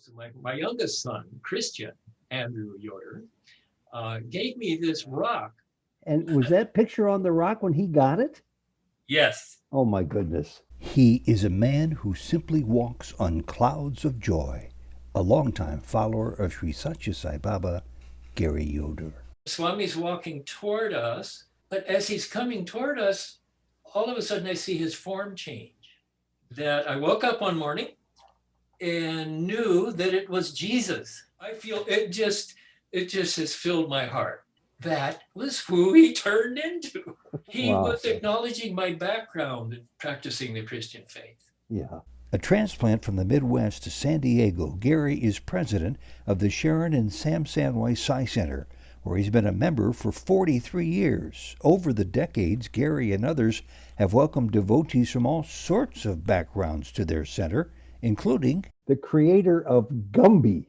So my youngest son, Christian, Andrew Yoder, gave me this rock. And was that picture on the rock when he got it? Yes. Oh my goodness. He is a man who simply walks on clouds of joy. A longtime follower of Sri Sathya Sai Baba, Gary Yoder. Swami's walking toward us, but as he's coming toward us, all of a sudden I see his form change. That I woke up one morning and knew that it was Jesus. I feel it just has filled my heart. That was who he turned into. He was acknowledging my background in practicing the Christian faith. Yeah. A transplant from the Midwest to San Diego, Gary is president of the Sharon and Sam Sandweiss Sai Center, where he's been a member for 43 years. Over the decades, Gary and others have welcomed devotees from all sorts of backgrounds to their center, including the creator of Gumby.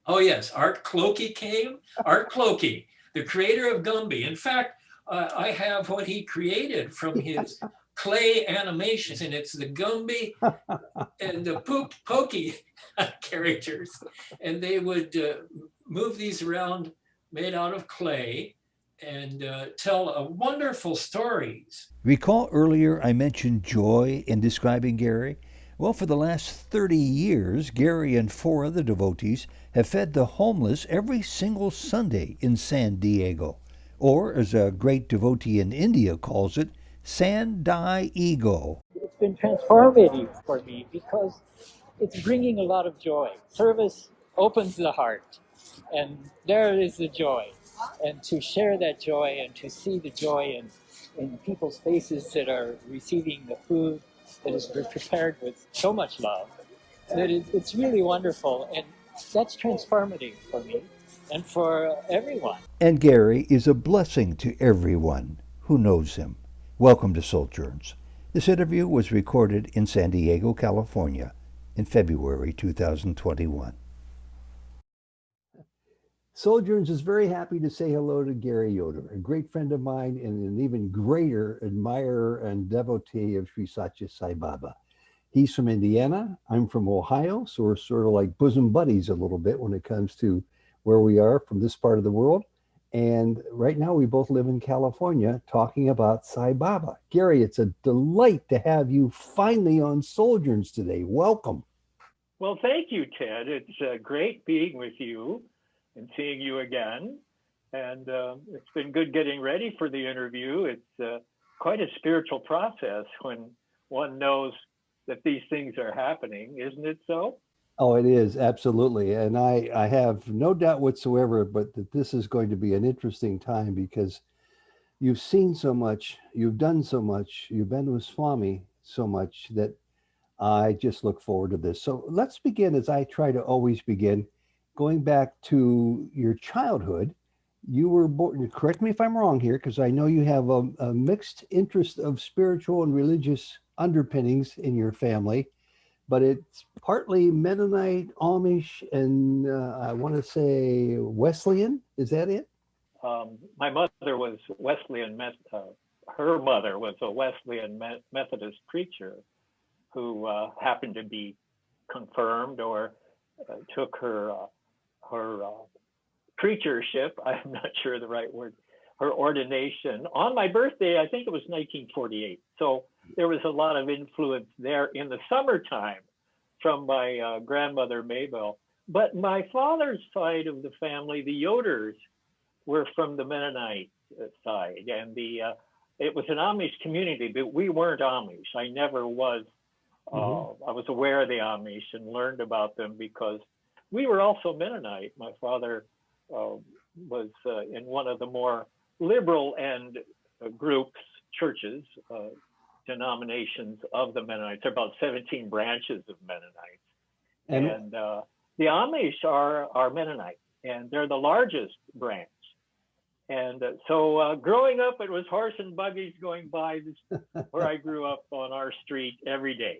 Oh yes, Art Clokey came. Art Clokey, the creator of Gumby. In fact, I have what he created from his clay animations, and it's the Gumby and the Pokey characters. And they would move these around, made out of clay, and tell wonderful stories. Recall earlier I mentioned joy in describing Gary? Well, for the last 30 years, Gary and 4 other devotees have fed the homeless every single Sunday in San Diego, or as a great devotee in India calls it, Sandai Ego. It's been transformative for me because it's bringing a lot of joy. Service opens the heart, and there is the joy. And to share that joy and to see the joy in people's faces that are receiving the food that is prepared with so much love, that it's really wonderful. And that's transformative for me and for everyone. And Gary is a blessing to everyone who knows him. Welcome to Souljourns. This interview was recorded in San Diego, California in February 2021. Souljourns is very happy to say hello to Gary Yoder, a great friend of mine and an even greater admirer and devotee of Sri Sathya Sai Baba. He's from Indiana, I'm from Ohio, so we're sort of like bosom buddies a little bit when it comes to where we are from this part of the world. And right now we both live in California talking about Sai Baba. Gary, it's a delight to have you finally on Souljourns today. Welcome. Well, thank you, Ted. It's great being with you and seeing you again. And it's been good getting ready for the interview. It's quite a spiritual process when one knows that these things are happening, isn't it so? Oh, it is, absolutely. And I have no doubt whatsoever, but that this is going to be an interesting time because you've seen so much, you've done so much, you've been with Swami so much that I just look forward to this. So let's begin, as I try to always begin, going back to your childhood. You were born, correct me if I'm wrong here, because I know you have a mixed interest of spiritual and religious underpinnings in your family. But it's partly Mennonite, Amish, and I want to say Wesleyan. Is that it? My mother was Wesleyan. Her mother was a Wesleyan Methodist preacher who happened to be confirmed or took her preachership. I'm not sure the right word. Her ordination on my birthday. I think it was 1948. So there was a lot of influence there in the summertime from my grandmother Maybelle. But my father's side of the family, the Yoders, were from the Mennonite side, and it was an Amish community, but we weren't Amish. I never was. I was aware of the Amish and learned about them because we were also Mennonite. My father was in one of the more liberal and groups, churches, denominations of the Mennonites. There are about 17 branches of Mennonites. And the Amish are Mennonite, and they're the largest branch. And so growing up, it was horse and buggies going by where I grew up on our street every day.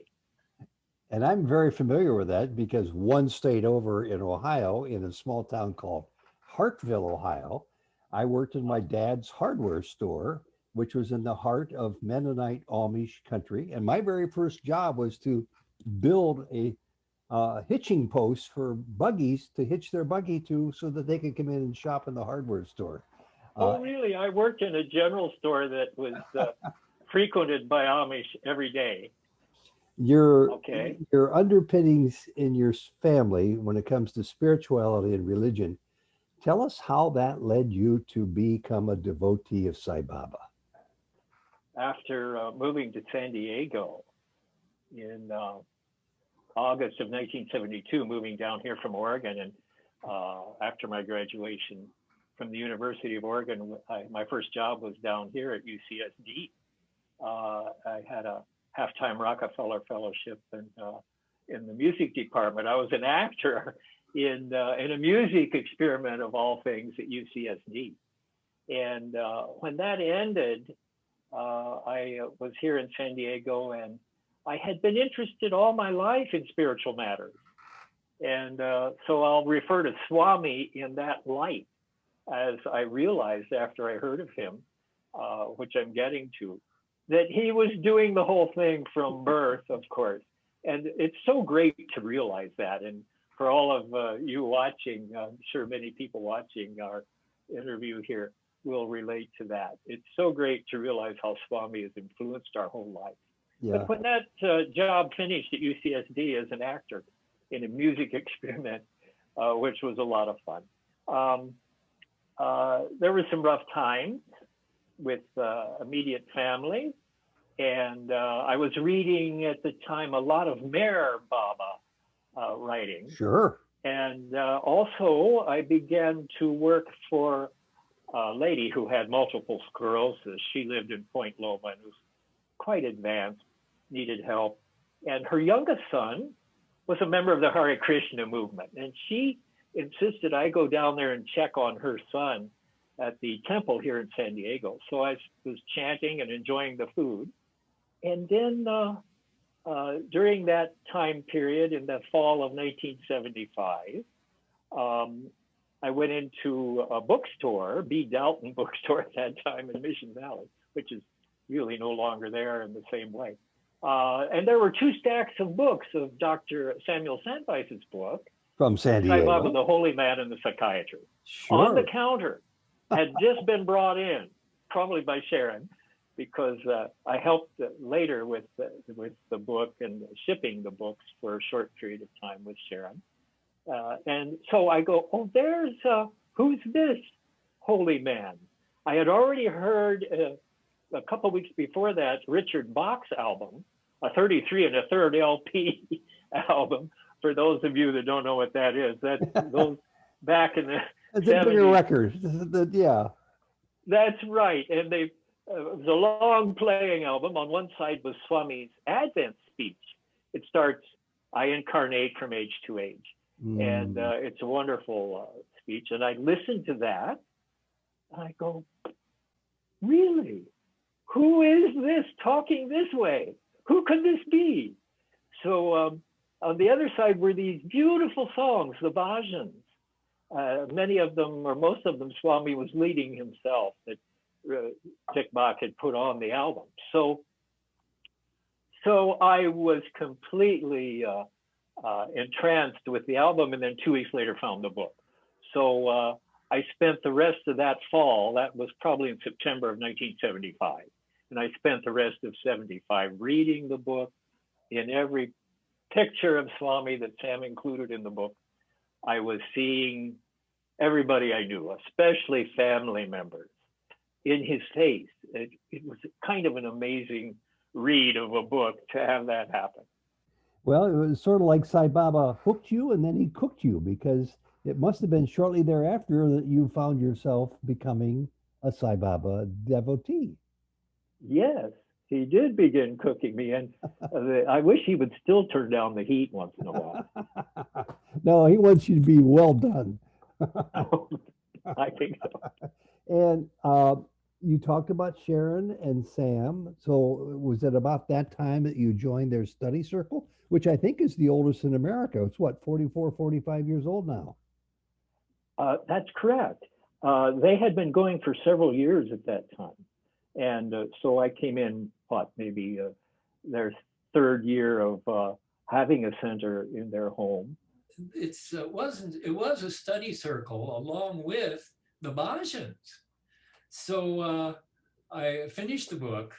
And I'm very familiar with that because one state over in Ohio, in a small town called Hartville, Ohio, I worked in my dad's hardware store, which was in the heart of Mennonite Amish country. And my very first job was to build a hitching posts for buggies to hitch their buggy to so that they could come in and shop in the hardware store. Oh, really? I worked in a general store that was frequented by Amish every day. Your Okay. your underpinnings in your family when it comes to spirituality and religion, tell us how that led you to become a devotee of Sai Baba. After moving to San Diego in August of 1972, moving down here from Oregon, and after my graduation from the University of Oregon, my first job was down here at UCSD. I had a half-time Rockefeller Fellowship in the music department. I was an actor in a music experiment of all things at UCSD. And when that ended, I was here in San Diego, and I had been interested all my life in spiritual matters. And so I'll refer to Swami in that light, as I realized after I heard of him, which I'm getting to, that he was doing the whole thing from birth, of course. And it's so great to realize that. And for all of you watching, I'm sure many people watching our interview here will relate to that. It's so great to realize how Swami has influenced our whole life. Yeah. But when that job finished at UCSD as an actor in a music experiment, which was a lot of fun, there were some rough times with immediate family. And I was reading at the time a lot of Meher Baba writing. Sure. And also I began to work for a lady who had multiple sclerosis. She lived in Point Loma and was quite advanced, needed help. And her youngest son was a member of the Hare Krishna movement. And she insisted I go down there and check on her son at the temple here in San Diego. So I was chanting and enjoying the food. And then during that time period, in the fall of 1975, I went into a bookstore, B. Dalton bookstore at that time in Mission Valley, which is really no longer there in the same way. And there were 2 stacks of books of Dr. Samuel Sandweiss's book, From San Sai Baba, Diego. the Holy Man and the Psychiatrist. Sure. On the counter, had just been brought in, probably by Sharon, because I helped later with the book and shipping the books for a short period of time with Sharon. And so I go, oh, there's, who's this holy man? I had already heard a couple of weeks before that, Richard Bach's album, a 33 1/3 LP album. For those of you that don't know what that is, that goes back in the It's a 70s. bigger record. Yeah. That's right. And it was a long playing album. On one side was Swami's Advent speech. It starts, I incarnate from age to age. And it's a wonderful speech. And I listened to that. And I go, really? Who is this talking this way? Who could this be? So on the other side were these beautiful songs, the bhajans. Many of them, or most of them, Swami was leading himself, that Dick Bach had put on the album. So I was completely entranced with the album, and then 2 weeks later found the book. So I spent the rest of that fall, that was probably in September of 1975, and I spent the rest of 75 reading the book. In every picture of Swami that Sam included in the book, I was seeing everybody I knew, especially family members, in his face. It was kind of an amazing read of a book to have that happen. Well, it was sort of like Sai Baba hooked you and then he cooked you, because it must have been shortly thereafter that you found yourself becoming a Sai Baba devotee. Yes, he did begin cooking me, and I wish he would still turn down the heat once in a while. No, he wants you to be well done. I think so. And you talked about Sharon and Sam. So was it about that time that you joined their study circle, which I think is the oldest in America? It's what, 44, 45 years old now? That's correct. They had been going for several years at that time. And so I came in, maybe their 3rd year of having a center in their home. It was a study circle along with the Bhajans. So I finished the book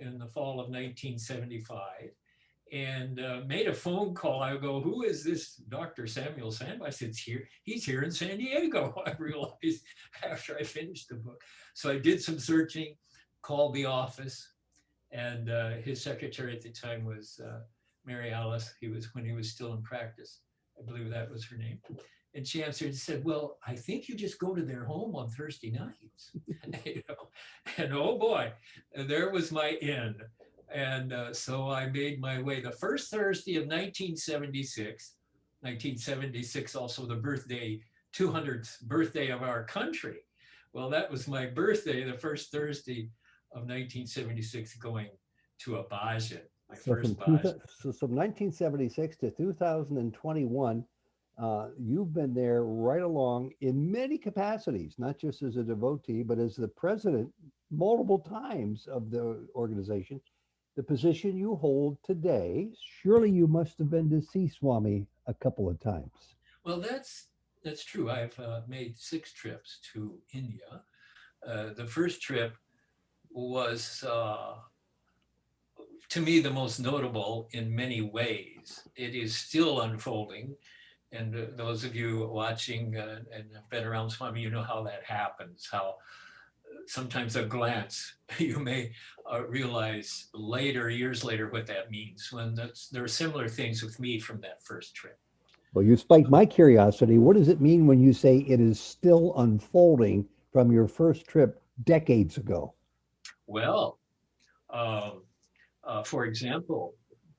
in the fall of 1975 and made a phone call. I go, who is this Dr. Samuel Sandweiss? It's here. He's here in San Diego. I realized after I finished the book. So I did some searching, called the office, and his secretary at the time was Mary Alice. When he was still in practice. I believe that was her name. And she answered and said, well, I think you just go to their home on Thursday nights. And oh boy, there was my end. And so I made my way the first Thursday of 1976, also the 200th birthday of our country. Well, that was my birthday, the first Thursday of 1976, going to a bhajan. So from 1976 to 2021, you've been there right along in many capacities, not just as a devotee, but as the president multiple times of the organization. The position you hold today, surely you must have been to see Swami a couple of times. Well, that's true. I've made 6 trips to India. The first trip was to me, the most notable in many ways. It is still unfolding. And those of you watching and have been around Swami, you know how that happens, how sometimes a glance, you may realize later, years later, what that means. There are similar things with me from that first trip. Well, you spiked my curiosity. What does it mean when you say it is still unfolding from your first trip decades ago? Well, for example,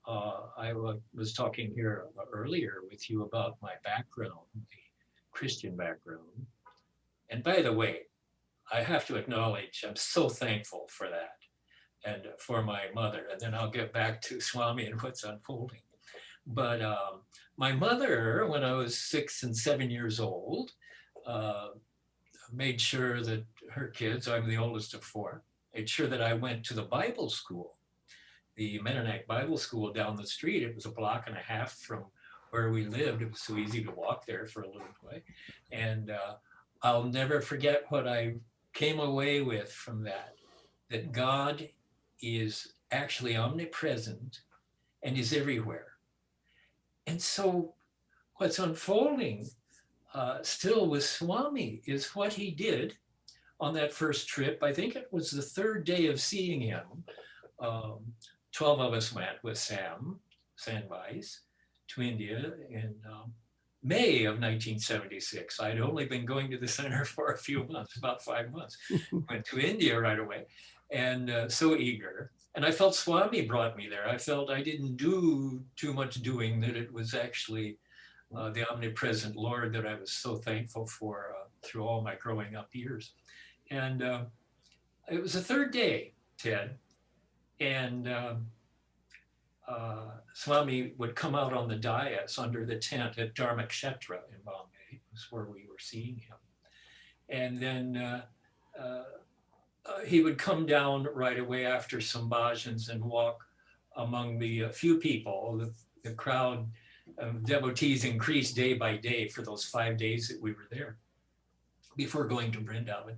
I was talking here earlier with you about my background, the Christian background. And by the way, I have to acknowledge, I'm so thankful for that and for my mother. And then I'll get back to Swami and what's unfolding. But my mother, when I was 6 and 7 years old, made sure that her kids, I'm the oldest of 4, made sure that I went to the Bible school. The Mennonite Bible school down the street. It was a block and a half from where we lived. It was so easy to walk there for a little way. And I'll never forget what I came away with from that God is actually omnipresent and is everywhere. And so what's unfolding still with Swami is what he did on that first trip. I think it was the 3rd day of seeing him. 12 of us went with Sam Sandweiss to India in May of 1976. I'd only been going to the center for a few months, about 5 months. Went to India right away and so eager. And I felt Swami brought me there. I felt I didn't do too much doing, that it was actually the omnipresent Lord that I was so thankful for through all my growing up years. And it was the 3rd day, Ted. And Swami would come out on the dais under the tent at Dharmakshetra in Bombay, was where we were seeing him. And then he would come down right away after some bhajans and walk among the few people. The crowd of devotees increased day by day for those 5 days that we were there before going to Vrindavan.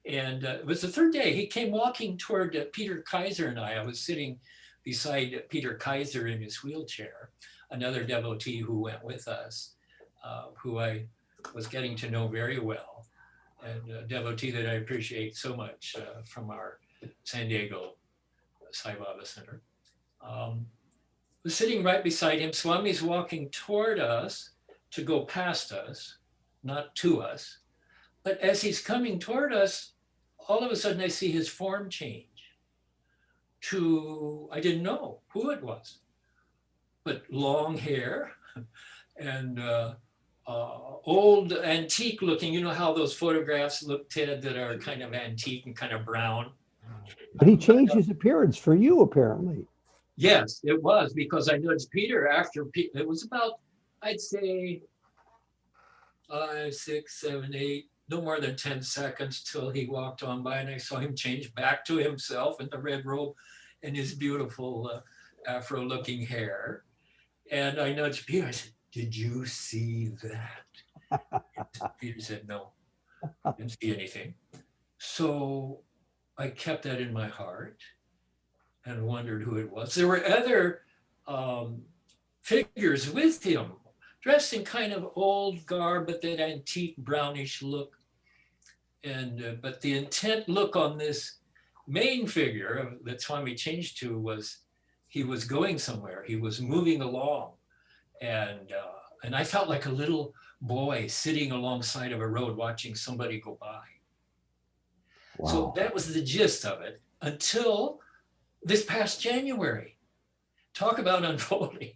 And it was the 3rd day. He came walking toward Peter Kaiser and I. I was sitting beside Peter Kaiser in his wheelchair, another devotee who went with us, who I was getting to know very well, and a devotee that I appreciate so much from our San Diego Sai Baba Center. Was sitting right beside him. Swami's walking toward us to go past us, not to us. But as he's coming toward us, all of a sudden I see his form change to, I didn't know who it was, but long hair and old antique looking. You know how those photographs look, Ted, that are kind of antique and kind of brown? But he changed his appearance for you, apparently. Yes, it was, because I nudged Peter after, it was about, I'd say 5, 6, 7, 8, no more than 10 seconds till he walked on by and I saw him change back to himself in the red robe and his beautiful afro-looking hair. And I nudged Peter. I said, "Did you see that?" Peter said, "No, didn't see anything." So I kept that in my heart and wondered who it was. There were other figures with him, dressed in kind of old garb, but that antique brownish look. And but the intent look on this main figure that Swami changed to was he was going somewhere. He was moving along, and I felt like a little boy sitting alongside of a road watching somebody go by. Wow. So that was the gist of it until this past January. Talk about unfolding.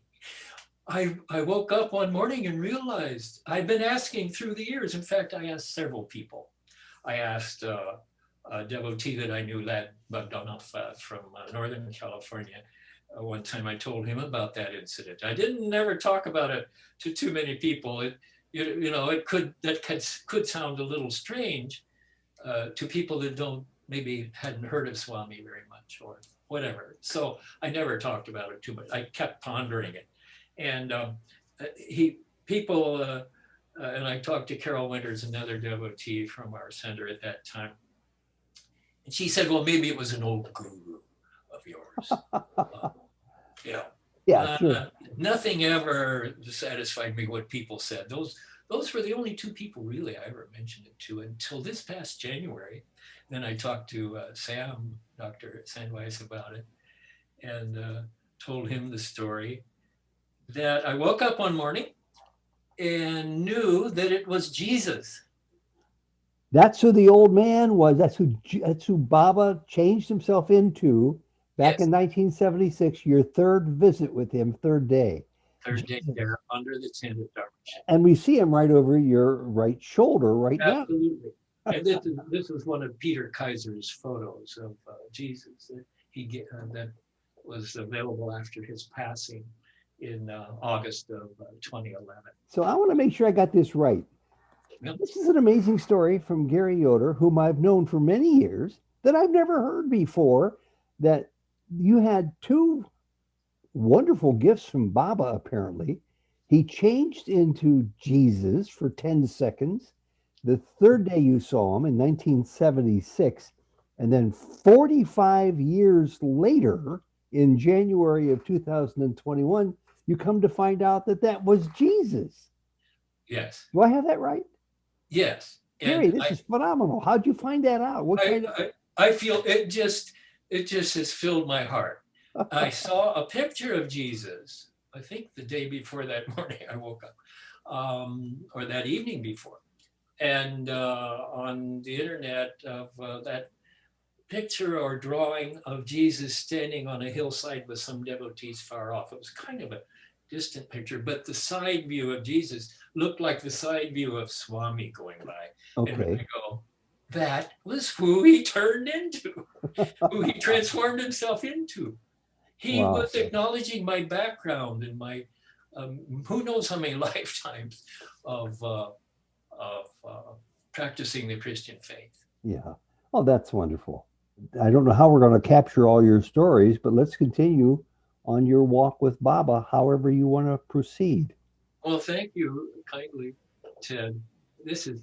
I woke up one morning and realized I'd been asking through the years. In fact, I asked several people. I asked a devotee that I knew, Lad Bogdanov from Northern California. One time I told him about that incident. I didn't never talk about it to too many people. It could sound a little strange to people that maybe hadn't heard of Swami very much or whatever. So I never talked about it too much. I kept pondering it. And and I talked to Carol Winters, another devotee from our center at that time. And she said, well, maybe it was an old guru of yours. Sure. Nothing ever satisfied me what people said. Those were the only two people really I ever mentioned it to until this past January. Then I talked to Dr. Sandweiss about it and told him the story that I woke up one morning and knew that it was Jesus. That's who the old man was. That's who Baba changed himself into back in 1976. Your third visit with him, third day. Third day there under the tent at Dharma. And we see him right over your right shoulder right now. Absolutely. And this was one of Peter Kaiser's photos of Jesus that was available after his passing in August of 2011. So I want to make sure I got this right. Yep. This is an amazing story from Gary Yoder, whom I've known for many years, that I've never heard before, that you had two wonderful gifts from Baba, apparently. He changed into Jesus for 10 seconds. The third day you saw him in 1976, and then 45 years later, in January of 2021, you come to find out that was Jesus. Yes. Do I have that right? Yes. Gary, this is phenomenal. How'd you find that out? I feel it just has filled my heart. I saw a picture of Jesus, I think the day before that morning I woke up, or that evening before. And on the internet of that picture or drawing of Jesus standing on a hillside with some devotees far off. It was kind of a distant picture, but the side view of Jesus looked like the side view of Swami going by. Okay. And I go, that was who he turned into, who he transformed himself into. He was acknowledging my background and my, who knows how many lifetimes of practicing the Christian faith. Yeah. Oh, that's wonderful. I don't know how we're going to capture all your stories, but let's continue on your walk with Baba, however you want to proceed. Well, thank you kindly, Ted. This is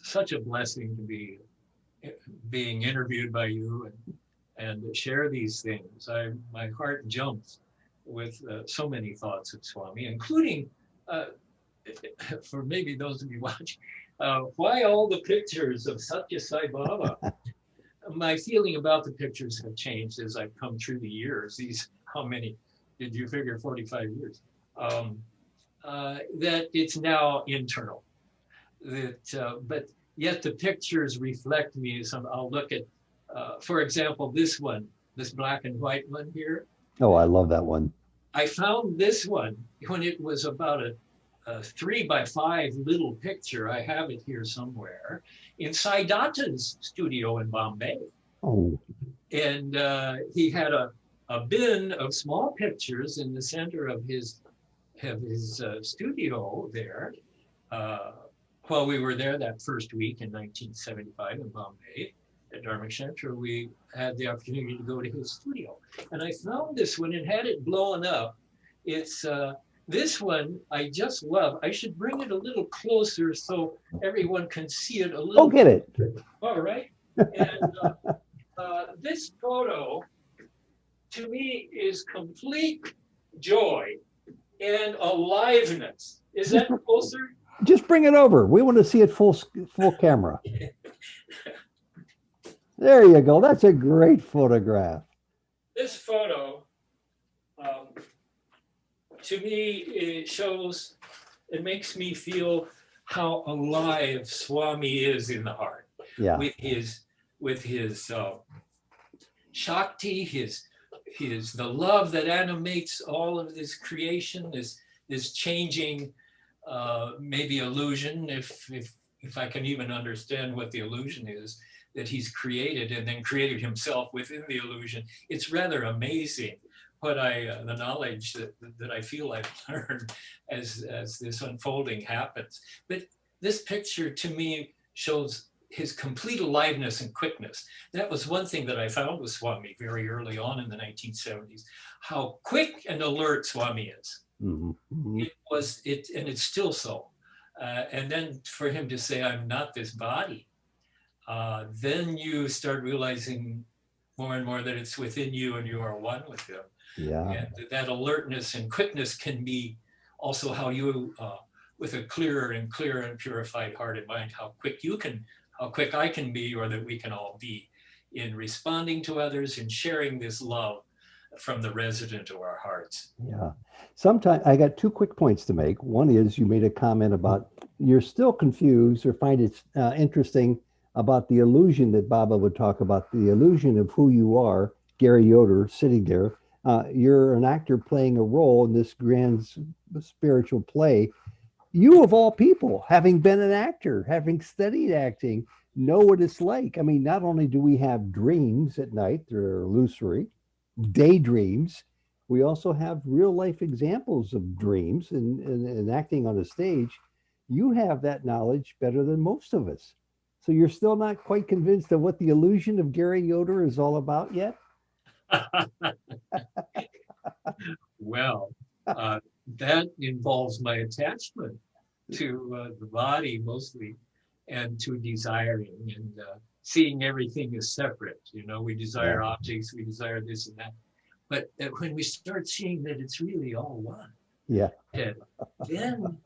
such a blessing to be being interviewed by you and share these things. My heart jumps with so many thoughts of Swami, including, for maybe those of you watching, why all the pictures of Sathya Sai Baba? My feeling about the pictures have changed as I've come through the years. How many did you figure? 45 years. That it's now internal. But yet the pictures reflect me. I'll look at, for example, this one, this black and white one here. Oh, I love that one. I found this one when it was about a 3x5 little picture. I have it here somewhere in Sai Datta's studio in Bombay. Oh. And he had a bin of small pictures in the center of his studio there. While we were there that first week in 1975 in Bombay at Dharma Center, we had the opportunity to go to his studio. And I found this one and had it blown up. It's this one I just love. I should bring it a little closer so everyone can see it a little. Go get it. All right. And this photo, to me, is complete joy and aliveness. Is that closer? Just bring it over. We want to see it full camera. There you go. That's a great photograph. This photo, to me, it shows, it makes me feel how alive Swami is in the heart. Yeah. With his Shakti, the love that animates all of this creation, this changing, maybe illusion, if I can even understand what the illusion is, that he's created and then created himself within the illusion. It's rather amazing what the knowledge that I feel I've learned as this unfolding happens. But this picture to me shows his complete aliveness and quickness. That was one thing that I found with Swami very early on in the 1970s, how quick and alert Swami is. Mm-hmm. And it's still so. And then for him to say, I'm not this body, then you start realizing more and more that it's within you and you are one with him. Yeah. And that alertness and quickness can be also how you, with a clearer and purified heart and mind, how quick I can be, or that we can all be in responding to others and sharing this love from the resident of our hearts. Yeah. Sometimes I got two quick points to make. One is you made a comment about you're still confused or find it interesting about the illusion that Baba would talk about, the illusion of who you are, Gary Yoder sitting there. You're an actor playing a role in this grand spiritual play. You of all people, having been an actor, having studied acting, know what it's like. I mean, not only do we have dreams at night, they're illusory, daydreams, we also have real life examples of dreams and acting on a stage. You have that knowledge better than most of us. So you're still not quite convinced of what the illusion of Gary Yoder is all about yet? Well, that involves my attachment to the body mostly, and to desiring and seeing everything as separate. You know, we desire objects, we desire this and that. But when we start seeing that it's really all one, yeah, then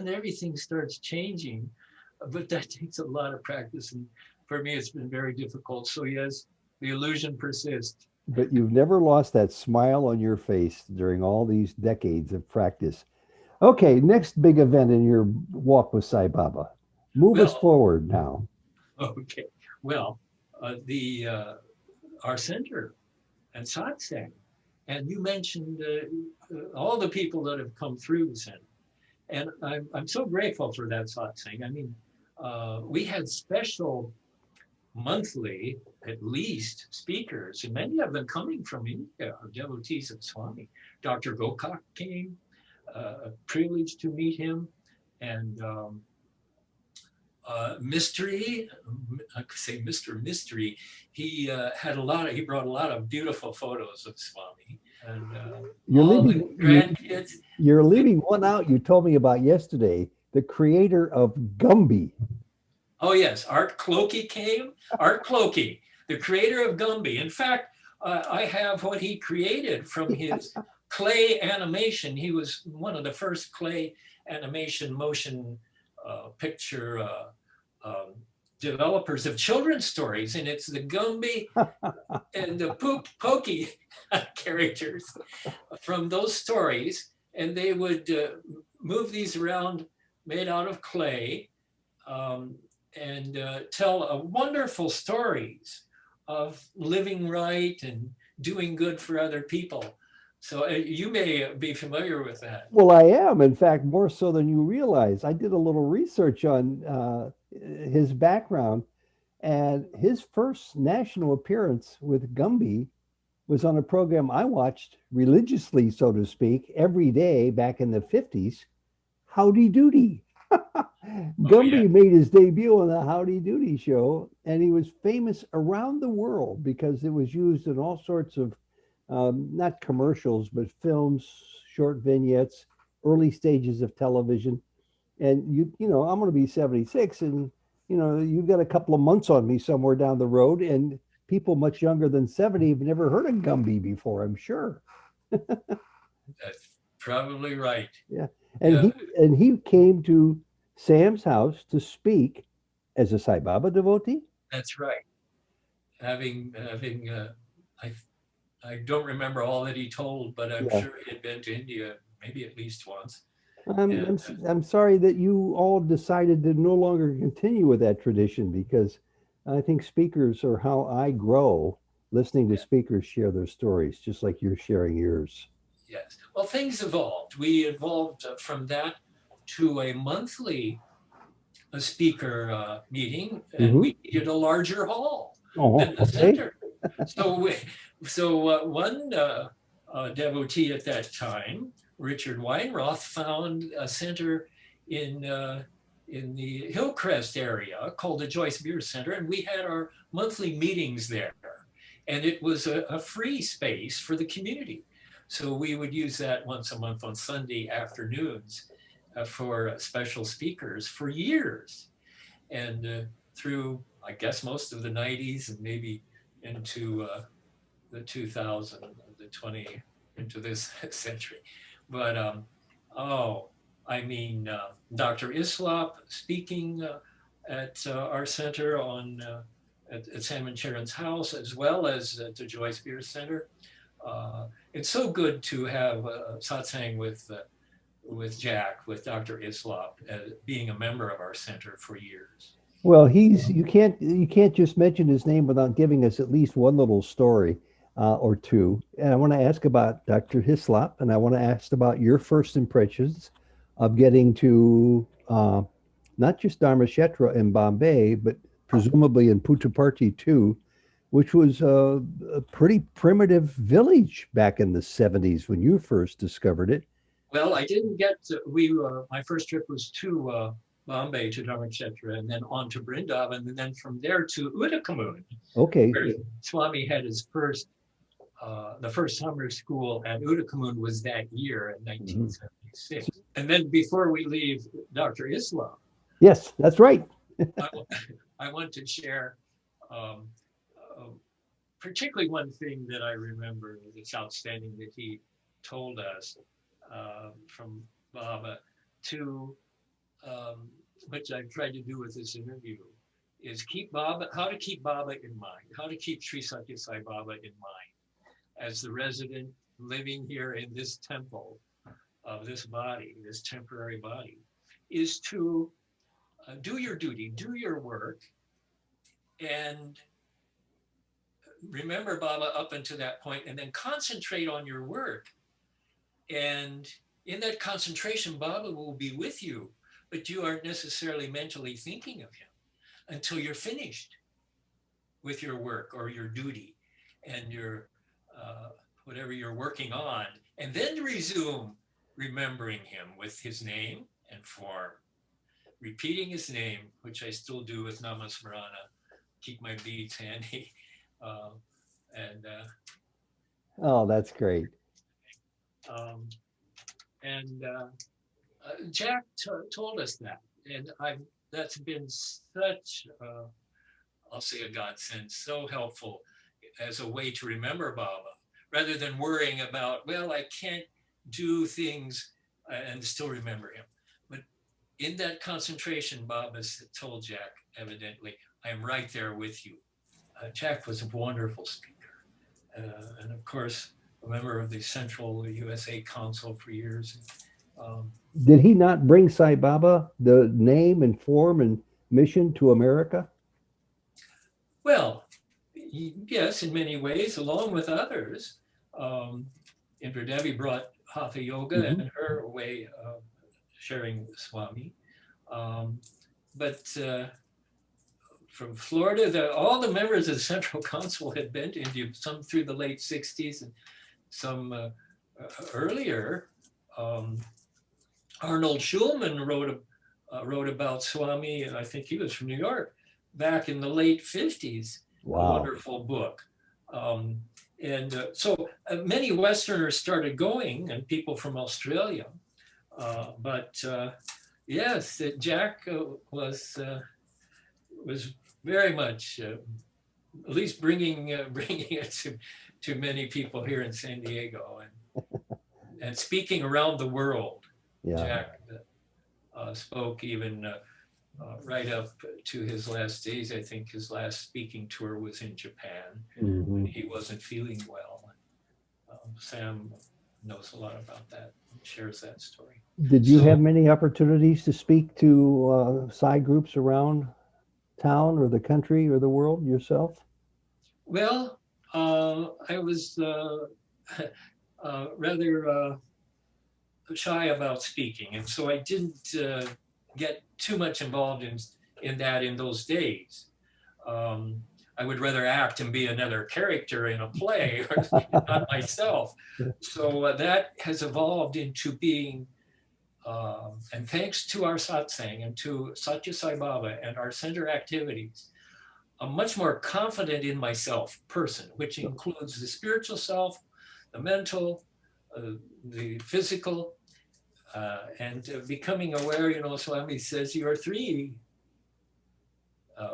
everything starts changing. But that takes a lot of practice, and for me, it's been very difficult. So yes, the illusion persists. But you've never lost that smile on your face during all these decades of practice. Okay, next big event in your walk with Sai Baba. Move us forward now. Okay, well, our center and satsang, and you mentioned all the people that have come through the center, and I'm so grateful for that satsang. I mean, we had special monthly, at least, speakers, and many of them coming from India, devotees of Swami. Dr. Gokak came, a privilege to meet him, and Mystery, I could say Mr. Mystery, he brought a lot of beautiful photos of Swami, and grandkids. You're leaving one out you told me about yesterday, the creator of Gumby. Oh yes, Art Clokey came. Art Clokey, the creator of Gumby. In fact, I have what he created from his clay animation. He was one of the first clay animation motion picture developers of children's stories, and it's the Gumby and the Pokey characters from those stories, and they would move these around, made out of clay, and tell wonderful stories of living right and doing good for other people. So you may be familiar with that. Well, I am, in fact, more so than you realize. I did a little research on his background, and his first national appearance with Gumby was on a program I watched religiously, so to speak, every day back in the 50s, Howdy Doody. Gumby made his debut on the Howdy Doody show, and he was famous around the world because it was used in all sorts of not commercials, but films, short vignettes, early stages of television. And you know, I'm going to be 76, and you know, you've got a couple of months on me somewhere down the road, and people much younger than 70 have never heard of Gumby before, I'm sure. That's probably right. Yeah. And Yeah, he came to Sam's house to speak as a Sai Baba devotee. that's right. Having I I don't remember all that he told, but I'm Yeah. sure he had been to India maybe at least once. I'm, And I'm I'm sorry that you all decided to no longer continue with that tradition, because I think speakers are how I grow, listening to speakers share their stories, just like you're sharing yours. yes, well, things evolved. We evolved from that to a monthly speaker meeting, and Hmm. we needed a larger hall Oh, than the okay. center. So, one devotee at that time, Richard Weinroth, found a center in in the Hillcrest area called the Joyce Beer Center, and we had our monthly meetings there. And it was a free space for the community. So we would use that once a month on Sunday afternoons for special speakers for years. And through, I guess, most of the 90s and maybe into the 2000, the 20, into this century. But, oh, I mean, Dr. Hislop speaking at our center at Sam and Sharon's house, as well as at the Joyce Beer Center. It's so good to have satsang with Jack, with Dr. Hislop, being a member of our center for years. Well, you can't just mention his name without giving us at least one little story or two. And I want to ask about Dr. Hislop, and I want to ask about your first impressions of getting to not just Dharmashetra in Bombay, but presumably in Puttaparthi too, which was a pretty primitive village back in the 70s when you first discovered it. Well, I didn't get to, my first trip was to Bombay, to Dharmakshatra, and then on to Brindavan, and then from there to Uddakamun, Okay. where Swami had his first, the first summer school at Uddakamun was that year in 1976. And then before we leave Dr. Islam, Yes, that's right. I, I want to share um, particularly one thing that I remember that's outstanding that he told us from Baba to, which I've tried to do with this interview, is how to keep Baba in mind, how to keep Sri Sathya Sai Baba in mind as the resident living here in this temple of this body, this temporary body, is to do your duty, do your work, and remember Baba up until that point, and then concentrate on your work. And in that concentration, Baba will be with you, but you aren't necessarily mentally thinking of him until you're finished with your work or your duty and your whatever you're working on, and then resume remembering him with his name and form, repeating his name, which I still do with Namasmarana, keep my beads handy. And Oh, that's great. um, and Jack told us that, and that's been such, I'll say, a godsend, so helpful as a way to remember Baba, rather than worrying about, well, I can't do things and still remember him. But in that concentration, Baba told Jack, evidently, I'm right there with you. Jack was a wonderful speaker. And of course, a member of the Central USA Council for years. Did he not bring Sai Baba, the name and form and mission, to America? Well, yes, in many ways, along with others. Indra Devi brought Hatha Yoga and her way of sharing Swami. But from Florida, all the members of the Central Council had been to India, some through the late 60s and some earlier. Arnold Schulman wrote about Swami, and I think he was from New York, back in the late 50s. Wow. A wonderful book. And so many Westerners started going, and people from Australia. But yes, Jack was very much, at least bringing it to many people here in San Diego, and speaking around the world. Yeah. Jack spoke even right up to his last days. I think his last speaking tour was in Japan when he wasn't feeling well. Sam knows a lot about that, shares that story. Did you have many opportunities to speak to Sai groups around town or the country or the world yourself? Well, I was rather shy about speaking, and so I didn't get too much involved in that in those days. I would rather act and be another character in a play, not myself. So that has evolved into being, and thanks to our satsang and to Sathya Sai Baba and our center activities, I'm much more confident in myself person, which includes the spiritual self, the mental, the physical, and becoming aware. You know, Swami says you are three.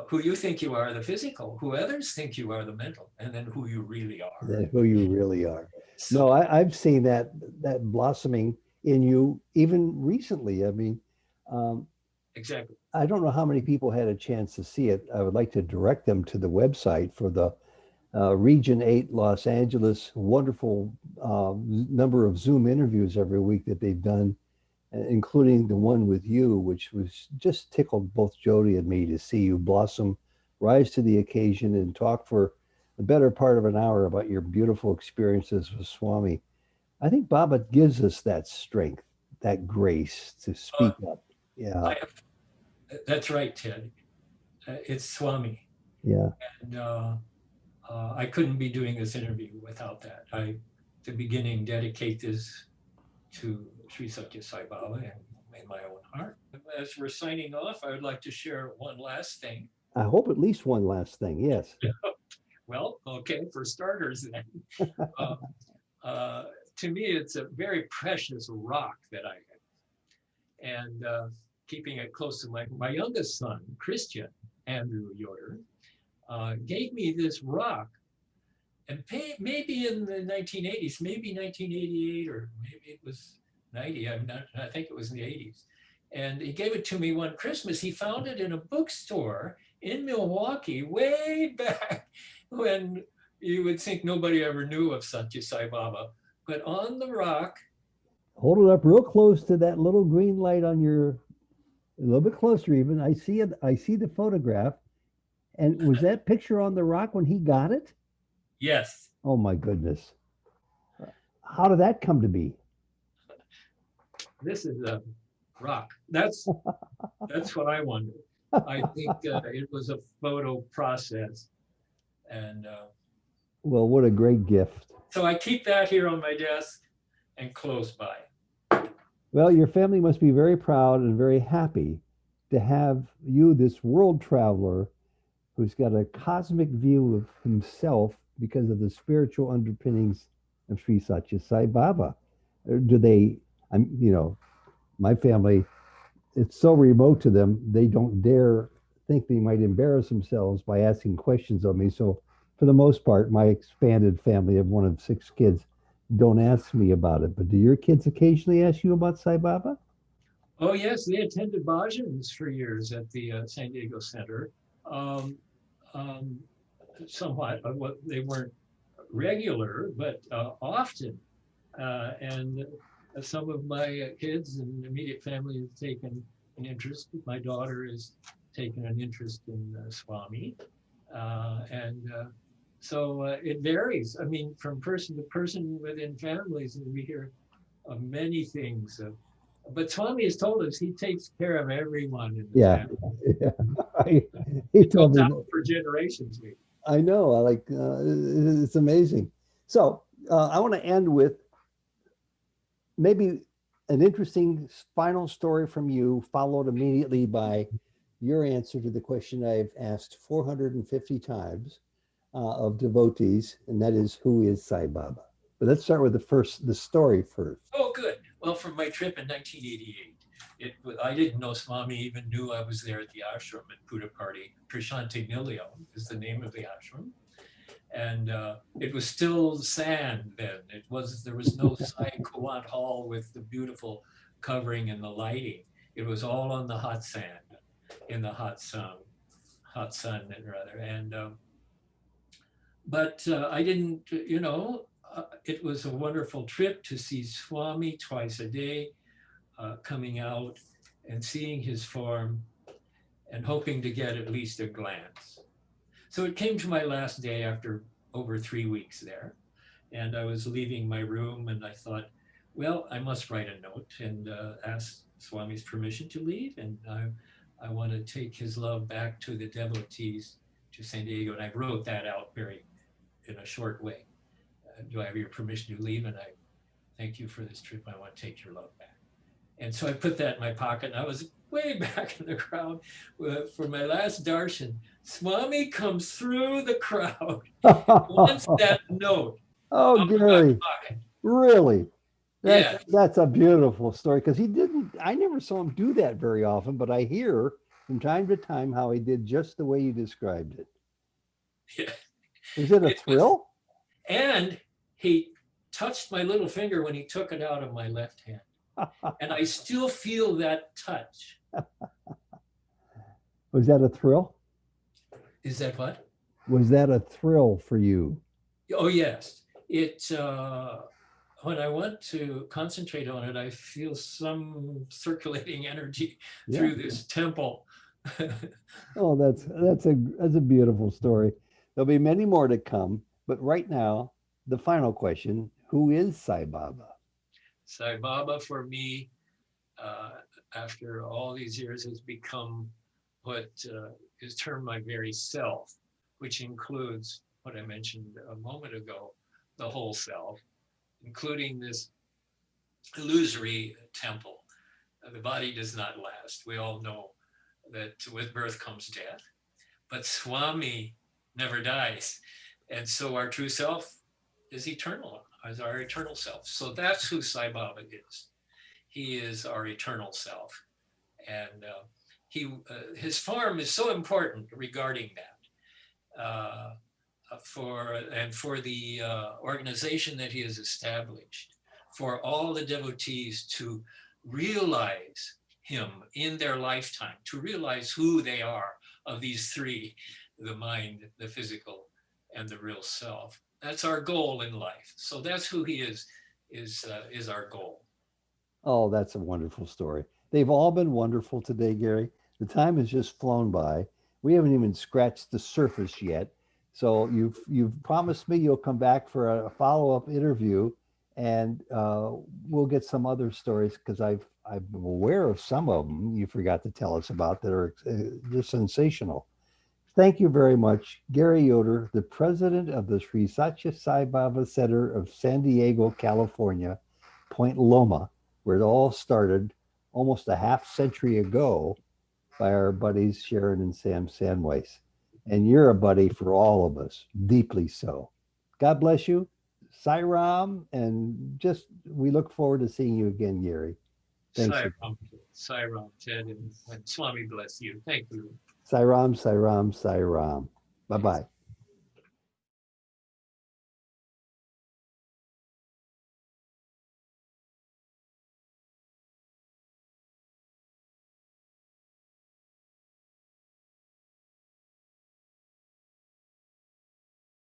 Who you think you are, the physical, who others think you are, the mental, and then who you really are. Who you really are. So, No, I've seen that blossoming in you even recently. I mean, exactly. I don't know how many people had a chance to see it. I would like to direct them to the website for the Region 8 Los Angeles wonderful number of Zoom interviews every week that they've done, including the one with you, which was just tickled both Jody and me to see you blossom, rise to the occasion, and talk for the better part of an hour about your beautiful experiences with Swami. I think Baba gives us that strength, that grace to speak up. Yeah. That's right, Ted. It's Swami. Yeah. And I couldn't be doing this interview without that. I, at the beginning, dedicate this to Sri Sathya Sai Baba and in my own heart. As we're signing off, I would like to share one last thing. I hope at least one last thing, yes. Well, okay, for starters then. To me, it's a very precious rock that I have. And keeping it close to my youngest son, Christian, Andrew Yoder, gave me this rock. And maybe in the 1980s, maybe 1988, or maybe it was 90, I think it was in the 80s. And he gave it to me one Christmas. He found it in a bookstore in Milwaukee way back when you would think nobody ever knew of Sathya Sai Baba. But on the rock. Hold it up real close to that little green light on your, a little bit closer even. I see it. I see the photograph. And was that picture on the rock when he got it? Yes. Oh my goodness. How did that come to be? This is a rock. That's what I wonder. I think it was a photo process. And well, what a great gift. So I keep that here on my desk and close by. Well, your family must be very proud and very happy to have you, this world traveler, who's got a cosmic view of himself because of the spiritual underpinnings of Sri Sathya Sai Baba. Do they, my family, it's so remote to them, they don't dare think they might embarrass themselves by asking questions of me. So for the most part, my expanded family of one of 6 kids don't ask me about it. But do your kids occasionally ask you about Sai Baba? Oh, yes, they attended bhajans for years at the San Diego Center. Somewhat, they weren't regular, but often. And some of my kids and immediate family have taken an interest. My daughter has taken an interest in Swami. So it varies. I mean, from person to person within families, and we hear of many things. But Swami has told us he takes care of everyone in the family. Yeah. He told me that for generations. I know. It's amazing. So I want to end with maybe an interesting final story from you, followed immediately by your answer to the question I've asked 450 times. of devotees, and that is, who is Sai Baba? But let's start with the story first. Oh, good. Well, from my trip in 1988, I didn't know Swami even knew I was there at the ashram at Puttaparthi. Krishantignilio is the name of the ashram. And it was still sand then. There was no Sai Kuwant Hall with the beautiful covering and the lighting. It was all on the hot sand, in the hot sun rather. And but I didn't, it was a wonderful trip to see Swami twice a day, coming out and seeing his form and hoping to get at least a glance. So it came to my last day after over 3 weeks there, and I was leaving my room, and I thought, well, I must write a note and ask Swami's permission to leave, and I want to take his love back to the devotees to San Diego, and I wrote that out in a short way. Do I have your permission to leave? And I thank you for this trip. I want to take your love back. And so I put that in my pocket, and I was way back in the crowd for my last darshan. Swami comes through the crowd, wants that note. Oh, Gary, really? Yeah. That's a beautiful story, because I never saw him do that very often, but I hear from time to time how he did just the way you described it. Yeah. Was it a thrill? And he touched my little finger when he took it out of my left hand. And I still feel that touch. Was that a thrill? Is that what? Was that a thrill for you? Oh, yes. When I want to concentrate on it, I feel some circulating energy through this temple. Oh, that's a beautiful story. There'll be many more to come, but right now, the final question: who is Sai Baba? Sai Baba, for me, after all these years, has become what is termed my very self, which includes what I mentioned a moment ago, the whole self, including this illusory temple. The body does not last. We all know that with birth comes death, but Swami never dies. And so our true self is eternal, is our eternal self. So that's who Sai Baba is. He is our eternal self. And his form is so important regarding that. For the organization that he has established, for all the devotees to realize him in their lifetime, to realize who they are of these three, the mind, the physical, and the real self. That's our goal in life. So that's who he is our goal. Oh, that's a wonderful story. They've all been wonderful today, Gary. The time has just flown by. We haven't even scratched the surface yet. So you've promised me you'll come back for a follow-up interview, and we'll get some other stories, because I'm aware of some of them you forgot to tell us about that are just sensational. Thank you very much, Gary Yoder, the president of the Sri Sathya Sai Baba Center of San Diego, California, Point Loma, where it all started almost a half century ago by our buddies Sharon and Sam Sandweiss. And you're a buddy for all of us, deeply so. God bless you. Sai Ram, and we look forward to seeing you again, Gary. Thanks. Sai Ram, Ted, and Swami bless you. Thank you. Sai Ram, Sai Ram, Sai Ram. Bye-bye.